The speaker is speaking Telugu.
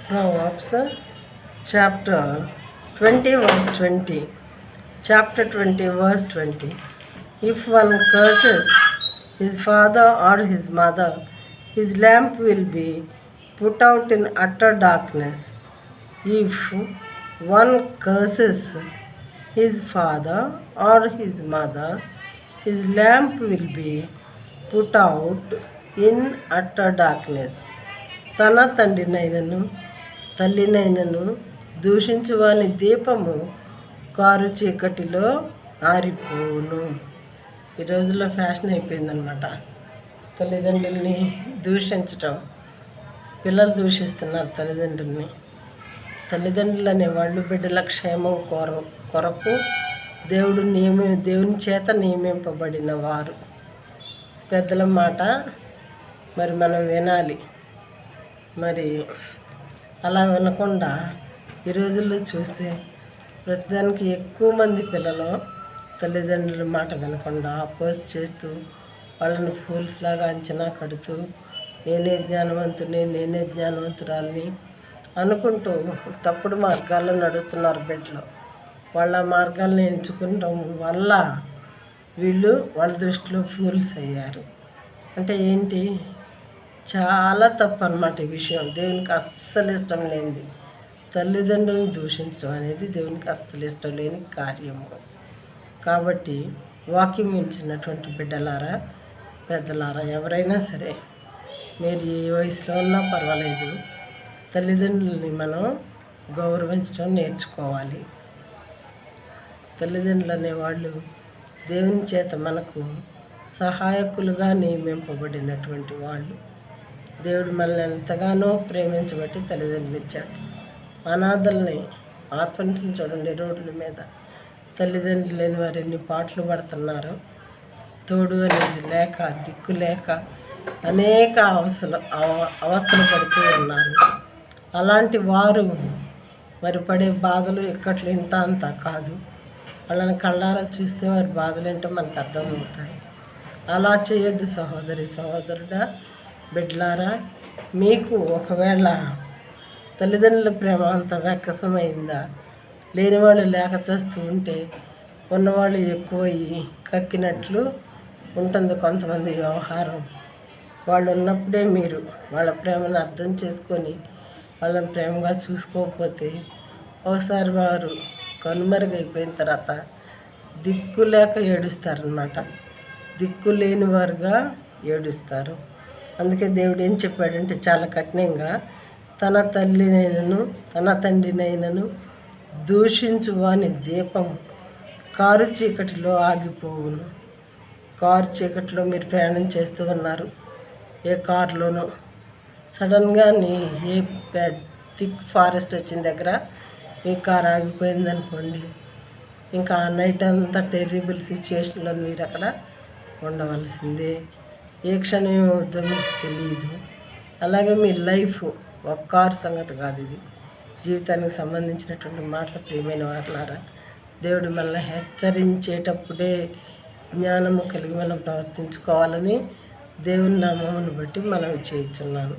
Proverbs chapter 20 verse 20. Chapter 20 verse 20. If one curses his father or his mother, his lamp will be put out in utter darkness. If one curses his father or his mother, his lamp will be put out in utter darkness. తన తండ్రినైనను తల్లినైనను దూషించువాని దీపము కారు చీకటిలో ఆరిపోవును. ఈ రోజుల్లో ఫ్యాషన్ అయిపోయిందనమాట తల్లిదండ్రుల్ని దూషించటం. పిల్లలు దూషిస్తున్నారు తల్లిదండ్రుల్ని. తల్లిదండ్రులు అనేవాళ్ళు బిడ్డల క్షేమం కొరకు దేవుని చేత నియమింపబడిన వారు. పెద్దల మాట మరి మనం వినాలి. మరి అలా వినకుండా ఈ రోజుల్లో చూస్తే ప్రతిదానికి ఎక్కువ మంది పిల్లలు తల్లిదండ్రుల మాట వినకుండా అపోజ్ చేస్తూ వాళ్ళని ఫూల్స్ లాగా అంచనా కడుతూ నేనే జ్ఞానవంతురాలని అనుకుంటూ తప్పుడు మార్గాల్లో నడుస్తున్నారు బిడ్డలు. వాళ్ళ మార్గాలను ఎంచుకుంటాం వల్ల వీళ్ళు వాళ్ళ దృష్టిలో ఫూల్స్ అయ్యారు. అంటే ఏంటి, చాలా తప్పు అన్నమాట ఈ విషయం. దేవునికి అస్సలు ఇష్టం లేనిది తల్లిదండ్రులను దూషించడం అనేది దేవునికి అస్సలు ఇష్టం లేని కార్యము. కాబట్టి వాక్యం మించినటువంటి బిడ్డలారా, పెద్దలారా, ఎవరైనా సరే మీరు ఏ వయసులో ఉన్నా పర్వాలేదు, తల్లిదండ్రులని మనం గౌరవించడం నేర్చుకోవాలి. తల్లిదండ్రులు అనేవాళ్ళు దేవుని చేత మనకు సహాయకులుగా నియమింపబడినటువంటి వాళ్ళు. దేవుడు మనల్ని ఎంతగానో ప్రేమించబట్టి తల్లిదండ్రులు ఇచ్చాడు. అనాథల్ని ఆర్ఫన్స్ని చూడండి, రోడ్ల మీద తల్లిదండ్రులు లేని వారు ఎన్ని పాటలు పడుతున్నారు. తోడు అనేది లేక, దిక్కు లేక అనేక అవస్థలు పడుతూ ఉన్నారు. అలాంటి వారు మరి పడే బాధలు ఇక్కట్లు ఇంత అంత కాదు. వాళ్ళని కళ్ళారా చూస్తే వారి బాధలు ఏంటో మనకు అర్థమవుతాయి. అలా చేయొద్దు సహోదరుడా, బిడ్డలారా. మీకు ఒకవేళ తల్లిదండ్రుల ప్రేమ అంత వెక్కసమైందా, లేనివాళ్ళు లేక చేస్తూ ఉంటే ఉన్నవాళ్ళు ఎక్కువయ్యి కక్కినట్లు ఉంటుంది కొంతమంది వ్యవహారం. వాళ్ళు ఉన్నప్పుడే మీరు వాళ్ళ ప్రేమను అర్థం చేసుకొని వాళ్ళని ప్రేమగా చూసుకోకపోతే ఒకసారి వారు కనుమరుగైపోయిన తర్వాత దిక్కు లేక ఏడుస్తారనమాట. దిక్కు లేని వారుగా ఏడుస్తారు. అందుకే దేవుడు ఏం చెప్పాడంటే చాలా కఠినంగా, తన తండ్రినైనను దూషించు వాని దీపం కారు చీకటిలో ఆగిపోవును. కారు చీకటిలో మీరు ప్రయాణం చేస్తూ ఉన్నారు, ఏ కారులోనో సడన్గా ఏ థిక్ ఫారెస్ట్ వచ్చిన దగ్గర మీ కారు ఆగిపోయింది అనుకోండి, ఇంకా ఆ నైట్ అంతా టెర్రిబుల్ సిచ్యువేషన్లో మీరు అక్కడ ఉండవలసిందే. ఏ క్షణం ఏమవుతుందో మీకు తెలియదు. అలాగే మీ లైఫ్ ఒక కారు సంగతి కాదు, ఇది జీవితానికి సంబంధించినటువంటి మాటలు. ప్రియమైన వారులారా, దేవుడు మనల్ని హెచ్చరించేటప్పుడే జ్ఞానము కలిగి మనం ప్రవర్తించుకోవాలని దేవుని నామమును బట్టి మనం చేయుచున్నాను.